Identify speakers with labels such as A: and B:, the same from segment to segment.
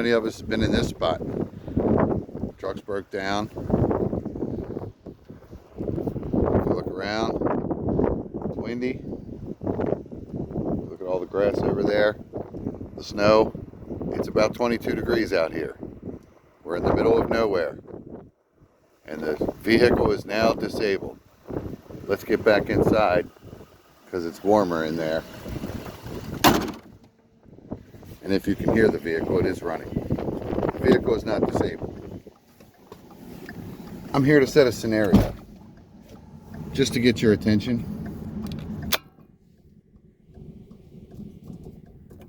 A: many of us have been in this spot? Trucks broke down. If you look around, it's windy. Look at all the grass over there, the snow. It's about 22 degrees out here. We're in the middle of nowhere, and the vehicle is now disabled. Let's get back inside because it's warmer in there. And if you can hear the vehicle, it is running. The vehicle is not disabled. I'm here to set a scenario, just to get your attention.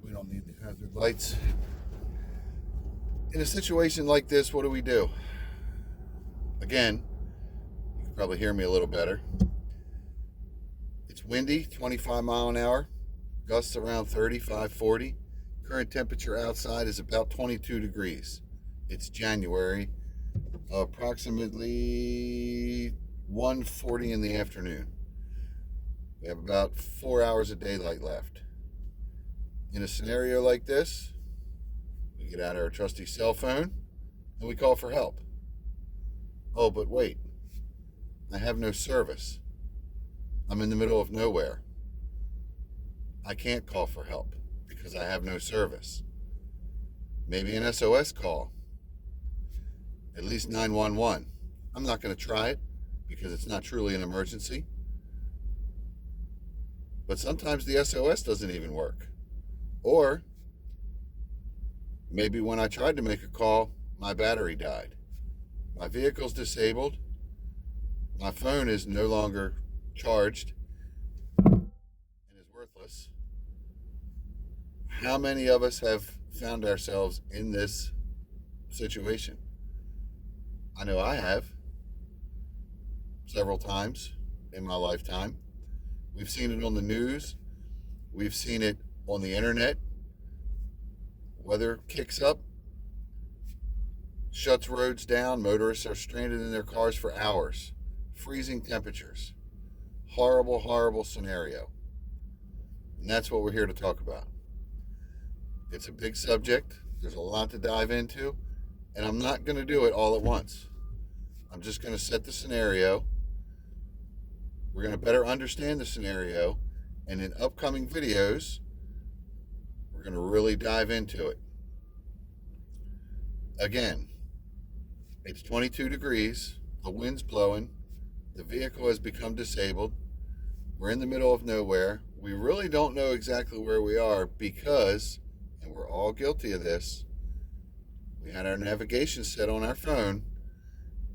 A: We don't need the hazard lights. In a situation like this, what do? Again, you can probably hear me a little better. It's windy, 25 mile an hour, gusts around 35, 40. Current temperature outside is about 22 degrees. It's January, approximately 1:40 in the afternoon. We have about 4 hours of daylight left. In a scenario like this, we get out our trusty cell phone and we call for help. Oh, but wait, I have no service. I'm in the middle of nowhere. I can't call for help because I have no service. Maybe an SOS call, at least 911. I'm not going to try it because it's not truly an emergency. But sometimes the SOS doesn't even work. Or maybe when I tried to make a call, my battery died. My vehicle's disabled. My phone is no longer charged and is worthless. How many of us have found ourselves in this situation? I know I have several times in my lifetime. We've seen it on the news. We've seen it on the internet. Weather kicks up, shuts roads down. Motorists are stranded in their cars for hours. Freezing temperatures. Horrible, horrible scenario. And that's what we're here to talk about. It's a big subject. There's a lot to dive into. And I'm not going to do it all at once. I'm just going to set the scenario. We're going to better understand the scenario. And in upcoming videos, we're going to really dive into it. Again, it's 22 degrees. The wind's blowing. The vehicle has become disabled. We're in the middle of nowhere. We really don't know exactly where we are because, and we're all guilty of this, we had our navigation set on our phone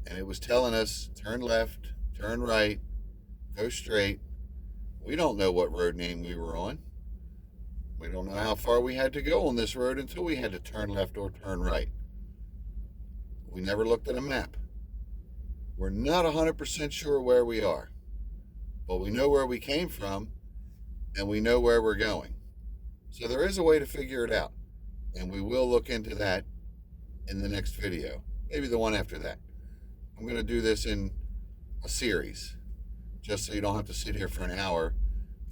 A: and it was telling us turn left, turn right, go straight. We don't know what road name we were on. We don't know how far we had to go on this road until we had to turn left or turn right. We never looked at a map. We're not 100% sure where we are, but we know where we came from and we know where we're going. So there is a way to figure it out, and we will look into that in the next video, maybe the one after that. I'm going to do this in a series, just so you don't have to sit here for an hour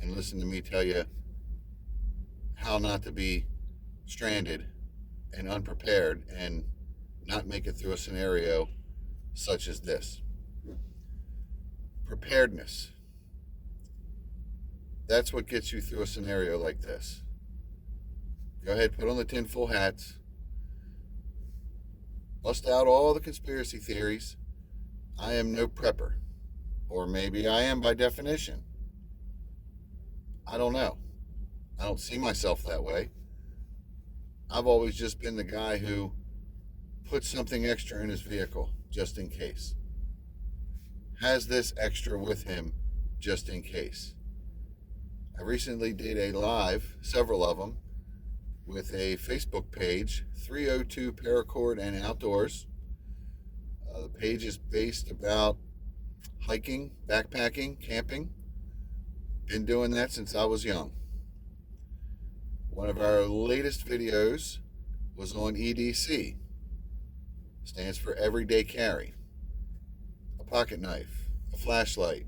A: and listen to me tell you how not to be stranded and unprepared and not make it through a scenario such as this. Preparedness. That's what gets you through a scenario like this. Go ahead, put on the tinfoil hats. Bust out all the conspiracy theories. I am no prepper. Or maybe I am by definition. I don't know. I don't see myself that way. I've always just been the guy who puts something extra in his vehicle just in case. Has this extra with him just in case. I recently did a live, several of them, with a Facebook page, 302 Paracord and Outdoors. The page is based about hiking, backpacking, camping. Been doing that since I was young. One of our latest videos was on EDC. Stands for everyday carry. A pocket knife, a flashlight,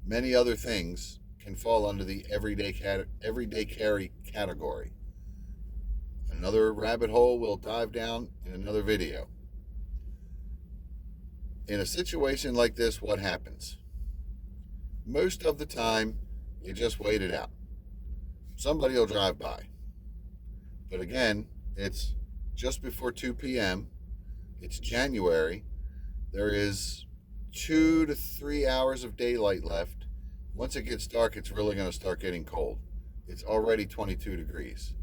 A: many other things can fall under the everyday carry category. Another rabbit hole we'll dive down in another video. In a situation like this, what happens? Most of the time, you just wait it out. Somebody will drive by. But again, it's just before 2 p.m. It's January. There is 2 to 3 hours of daylight left. Once it gets dark, it's really going to start getting cold. It's already 22 degrees.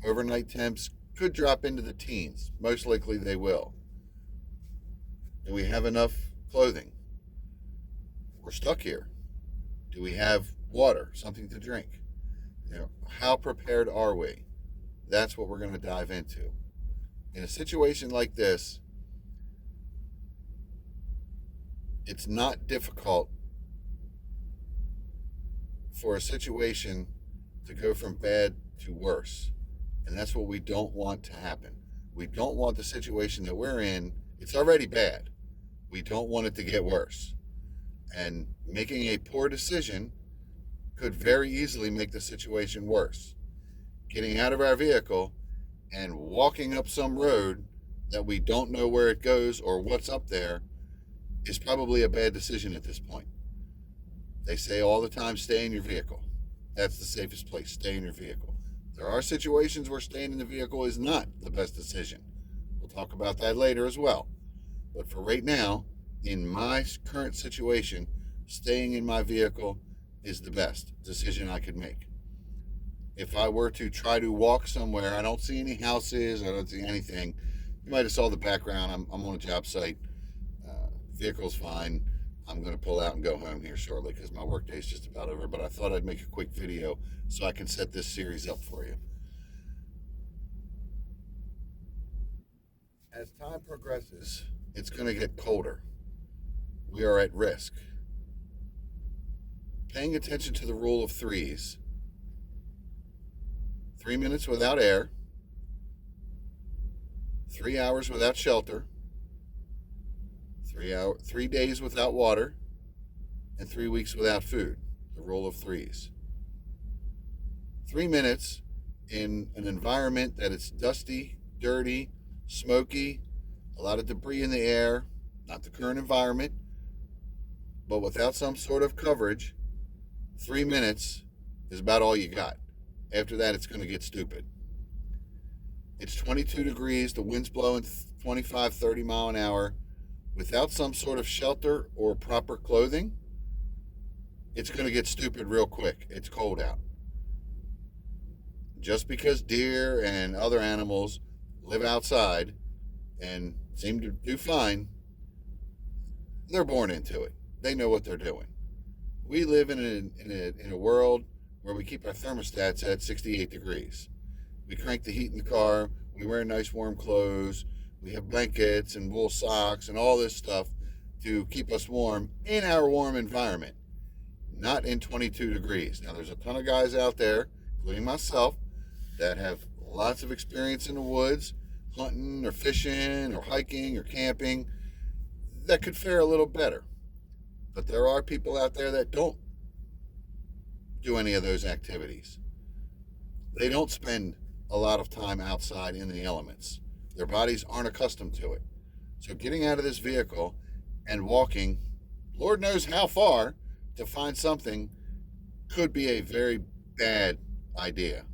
A: Overnight temps could drop into the teens. Most likely they will. Do we have enough clothing? We're stuck here. Do we have water, something to drink? How prepared are we? That's what we're going to dive into. In a situation like this, it's not difficult for a situation to go from bad to worse. And that's what we don't want to happen. We don't want the situation that we're in, it's already bad. We don't want it to get worse. And making a poor decision could very easily make the situation worse. Getting out of our vehicle and walking up some road that we don't know where it goes or what's up there is probably a bad decision at this point. They say all the time, stay in your vehicle. That's the safest place, stay in your vehicle. There are situations where staying in the vehicle is not the best decision. We'll talk about that later as well. But for right now, in my current situation, staying in my vehicle is the best decision I could make. If I were to try to walk somewhere, I don't see any houses, I don't see anything. You might have saw the background. I'm on a job site. Vehicle's fine. I'm going to pull out and go home here shortly because my work day is just about over. But I thought I'd make a quick video so I can set this series up for you. As time progresses, it's going to get colder. We are at risk. Paying attention to the rule of threes. 3 minutes without air. 3 hours without shelter. 3 days without water. And 3 weeks without food. The rule of threes. 3 minutes in an environment that it's dusty, dirty, smoky, a lot of debris in the air, not the current environment, but without some sort of coverage, 3 minutes is about all you got. After that, it's going to get stupid. It's 22 degrees, the wind's blowing 25, 30 mile an hour. Without some sort of shelter or proper clothing, it's going to get stupid real quick. It's cold out. Just because deer and other animals live outside and seem to do fine, they're born into it. They know what they're doing. We live in a world where we keep our thermostats at 68 degrees. We crank the heat in the car. We wear nice warm clothes. We have blankets and wool socks and all this stuff to keep us warm in our warm environment, not in 22 degrees. Now, there's a ton of guys out there, including myself, that have lots of experience in the woods, hunting or fishing or hiking or camping, that could fare a little better. But there are people out there that don't do any of those activities. They don't spend a lot of time outside in the elements. Their bodies aren't accustomed to it. So getting out of this vehicle and walking, Lord knows how far, to find something could be a very bad idea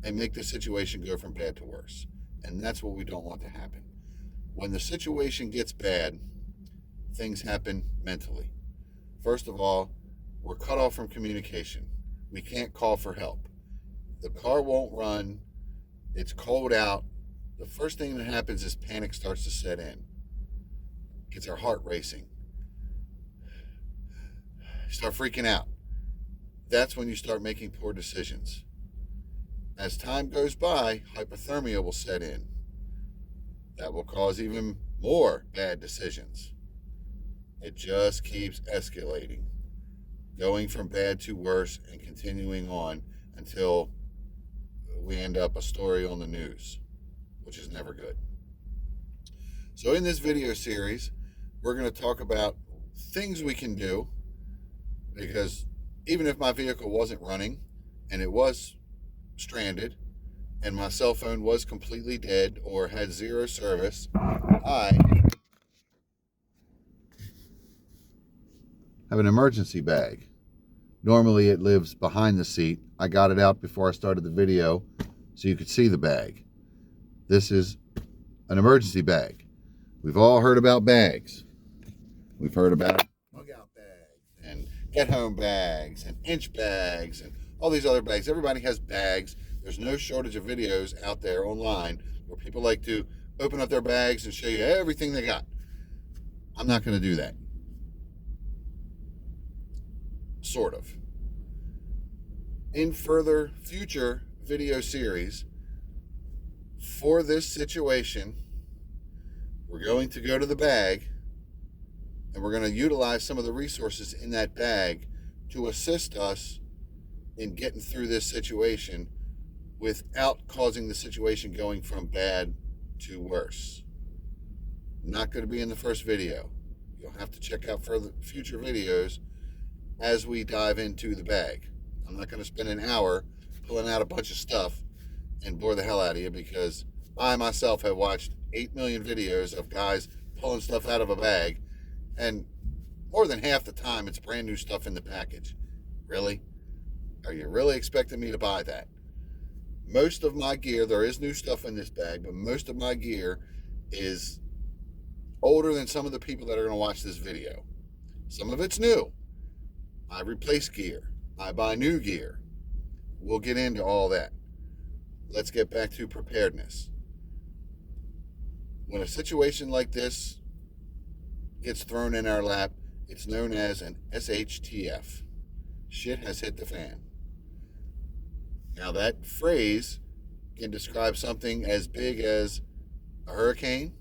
A: and make the situation go from bad to worse. And that's what we don't want to happen. When the situation gets bad, things happen mentally. First of all, we're cut off from communication. We can't call for help. The car won't run. It's cold out. The first thing that happens is panic starts to set in. Gets our heart racing. You start freaking out. That's when you start making poor decisions. As time goes by, hypothermia will set in. That will cause even more bad decisions. It just keeps escalating, going from bad to worse and continuing on until we end up a story on the news, which is never good. So in this video series, we're going to talk about things we can do, because even if my vehicle wasn't running and it was stranded and my cell phone was completely dead or had zero service, I have an emergency bag. Normally it lives behind the seat. I got it out before I started the video so you could see the bag. This is an emergency bag. We've all heard about bags. We've heard about bug out bags and get home bags and inch bags and all these other bags. Everybody has bags. There's no shortage of videos out there online where people like to open up their bags and show you everything they got. I'm not going to do that. Sort of. In further future video series for this situation, we're going to go to the bag and we're going to utilize some of the resources in that bag to assist us in getting through this situation without causing the situation going from bad to worse. Not going to be in the first video. You'll have to check out further future videos as we dive into the bag. I'm not going to spend an hour pulling out a bunch of stuff and bore the hell out of you, because I myself have watched 8 million videos of guys pulling stuff out of a bag, and more than half the time it's brand new stuff in the package. Really? Are you really expecting me to buy that? Most of my gear, there is new stuff in this bag, but most of my gear is older than some of the people that are going to watch this video. Some of it's new. I replace gear. I buy new gear. We'll get into all that. Let's get back to preparedness. When a situation like this gets thrown in our lap, it's known as an SHTF. Shit has hit the fan. Now that phrase can describe something as big as a hurricane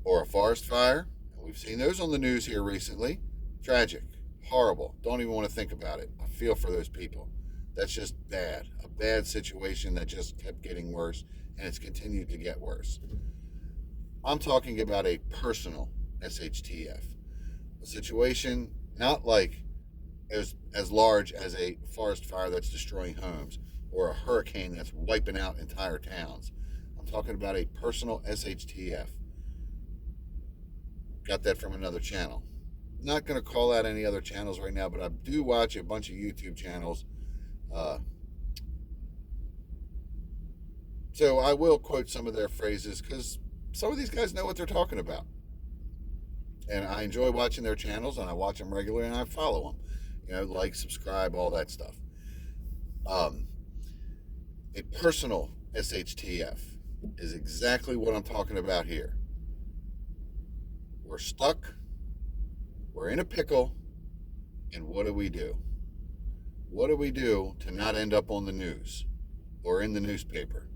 A: or a forest fire. We've seen those on the news here recently. Tragic. Horrible. Don't even want to think about it. I feel for those people. That's just bad. A bad situation that just kept getting worse, and it's continued to get worse. I'm talking about a personal SHTF. A situation not like as large as a forest fire that's destroying homes or a hurricane that's wiping out entire towns. I'm talking about a personal SHTF. Got that from another channel. Not going to call out any other channels right now, but I do watch a bunch of YouTube channels. So I will quote some of their phrases because some of these guys know what they're talking about. And I enjoy watching their channels, and I watch them regularly, and I follow them. You know, like, subscribe, all that stuff. A personal SHTF is exactly what I'm talking about here. We're stuck. We're in a pickle, and what do we do? What do we do to not end up on the news or in the newspaper?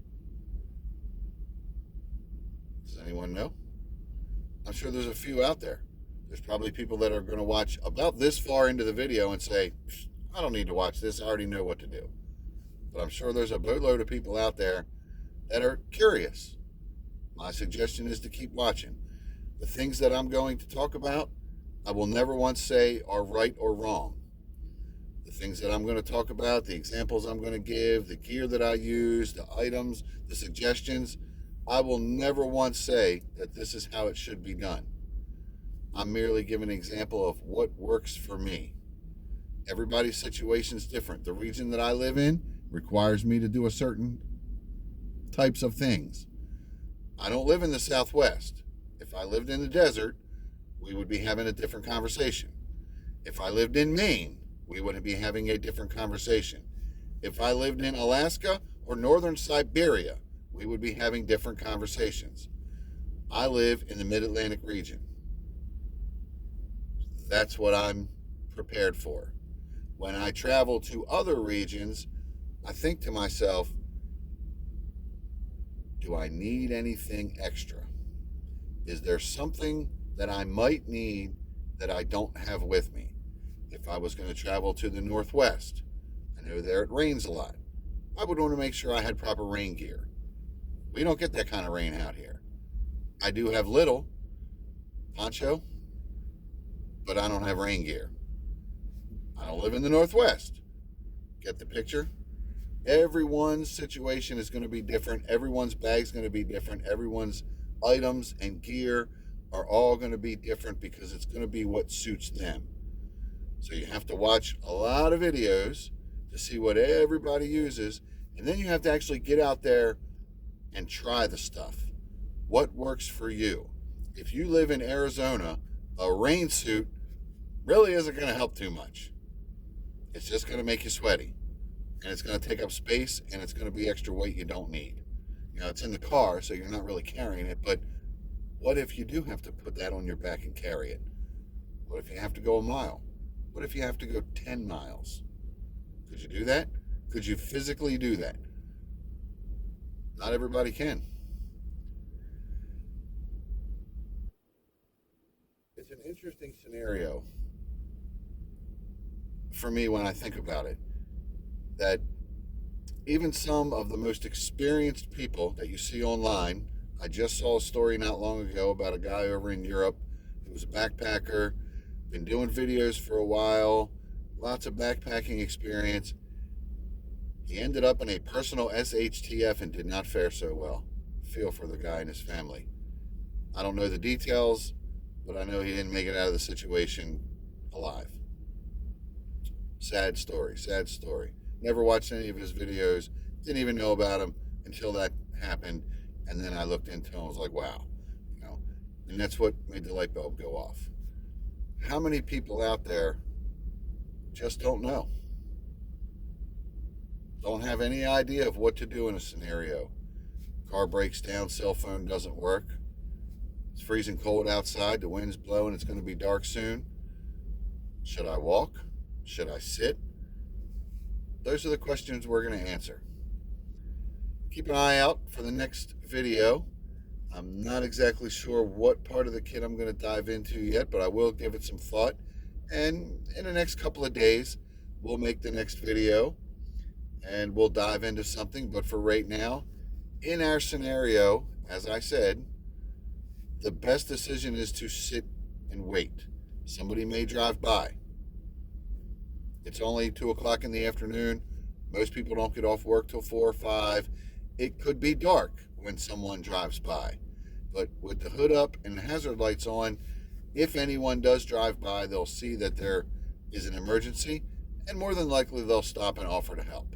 A: Does anyone know? I'm sure there's a few out there. There's probably people that are going to watch about this far into the video and say, I don't need to watch this. I already know what to do. But I'm sure there's a boatload of people out there that are curious. My suggestion is to keep watching. The things that I'm going to talk about, I will never once say are right or wrong. The things that I'm going to talk about, the examples I'm going to give, the gear that I use, the items, the suggestions, I will never once say that this is how it should be done. I'm merely giving an example of what works for me. Everybody's situation is different. The region that I live in requires me to do a certain types of things. I don't live in the Southwest. If I lived in the desert, we would be having a different conversation. If I lived in Maine, we would be having a different conversation. If I lived in Alaska or northern Siberia, we would be having different conversations. I live in the Mid-Atlantic region. That's what I'm prepared for. When I travel to other regions, I think to myself, do I need anything extra? Is there something that I might need that I don't have with me? If I was going to travel to the Northwest, I know there it rains a lot. I would want to make sure I had proper rain gear. We don't get that kind of rain out here. I do have little poncho, but I don't have rain gear. I don't live in the Northwest. Get the picture? Everyone's situation is going to be different. Everyone's bag's going to be different. Everyone's items and gear are all going to be different because it's going to be what suits them. So you have to watch a lot of videos to see what everybody uses, and then you have to actually get out there and try the stuff. What works for you? If you live in Arizona, a rain suit really isn't going to help too much. It's just going to make you sweaty, and it's going to take up space, and it's going to be extra weight you don't need. You know, it's in the car, so you're not really carrying it, but what if you do have to put that on your back and carry it? What if you have to go a mile? What if you have to go 10 miles? Could you do that? Could you physically do that? Not everybody can. It's an interesting scenario for me when I think about it, that even some of the most experienced people that you see online, I just saw a story not long ago about a guy over in Europe who was a backpacker, been doing videos for a while, lots of backpacking experience. He ended up in a personal SHTF and did not fare so well. Feel for the guy and his family. I don't know the details, but I know he didn't make it out of the situation alive. Sad story, sad story. Never watched any of his videos, didn't even know about him until that happened, and then I looked into him and was like, wow, you know, and that's what made the light bulb go off. How many people out there just don't know? Don't have any idea of what to do in a scenario. Car breaks down, cell phone doesn't work. It's freezing cold outside, the wind's blowing, it's going to be dark soon. Should I walk? Should I sit? Those are the questions we're going to answer. Keep an eye out for the next video. I'm not exactly sure what part of the kit I'm going to dive into yet, but I will give it some thought. And in the next couple of days, we'll make the next video and we'll dive into something. But for right now, in our scenario, as I said, the best decision is to sit and wait. Somebody may drive by. It's only 2 o'clock in the afternoon. Most people don't get off work till 4 or 5. It could be dark when someone drives by. But with the hood up and the hazard lights on, if anyone does drive by, they'll see that there is an emergency, and more than likely they'll stop and offer to help.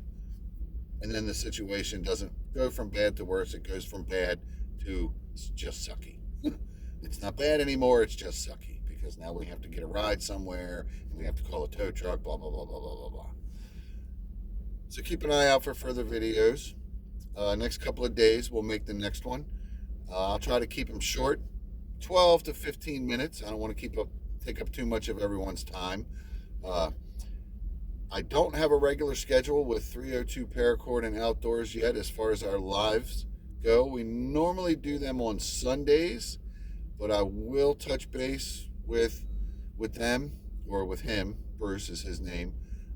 A: And then the situation doesn't go from bad to worse. It goes from bad to just sucky. It's not bad anymore, it's just sucky, because now we have to get a ride somewhere, and we have to call a tow truck, blah, blah, blah, blah, blah, blah, blah. So keep an eye out for further videos. Next couple of days, we'll make the next one. I'll try to keep them short, 12 to 15 minutes. I don't want to take up too much of everyone's time. I don't have a regular schedule with 302 Paracord and Outdoors yet as far as our lives go. We normally do them on Sundays, but I will touch base with them, or with him. Bruce is his name.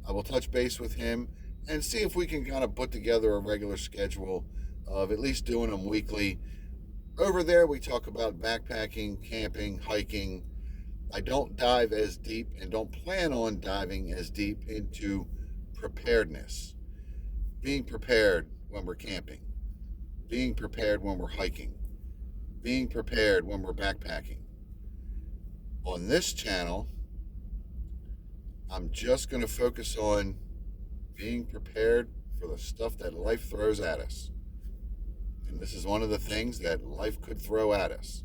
A: I will touch base with him and see if we can kind of put together a regular schedule of at least doing them weekly. Over there, we talk about backpacking, camping, hiking. I don't dive as deep and don't plan on diving as deep into preparedness. Being prepared when we're camping. Being prepared when we're hiking. Being prepared when we're backpacking. On this channel, I'm just going to focus on being prepared for the stuff that life throws at us. And this is one of the things that life could throw at us.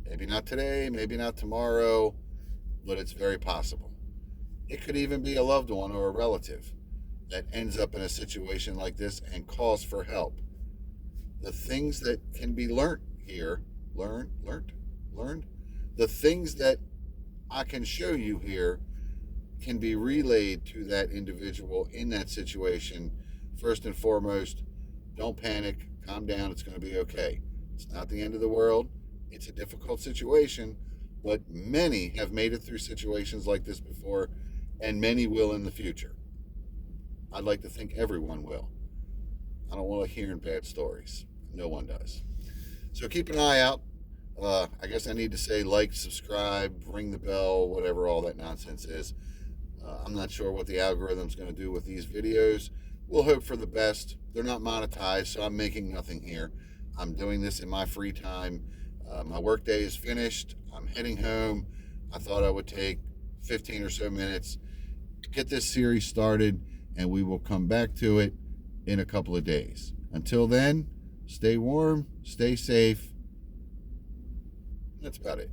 A: Maybe not today, maybe not tomorrow, but it's very possible. It could even be a loved one or a relative that ends up in a situation like this and calls for help. The things that can be learned here, learned? The things that I can show you here can be relayed to that individual in that situation. First and foremost, don't panic, calm down, it's going to be okay. It's not the end of the world. It's a difficult situation, but many have made it through situations like this before, and many will in the future. I'd like to think everyone will. I don't want to hear bad stories. No one does. So keep an eye out. I guess I need to say like, subscribe, ring the bell, whatever all that nonsense is. I'm not sure what the algorithm's going to do with these videos, We'll hope for the best. They're not monetized, so I'm making nothing here. I'm doing this in my free time. My workday is finished. I'm heading home. I thought I would take 15 or so minutes to get this series started, and we will come back to it in a couple of days. Until then, stay warm, stay safe. That's about it.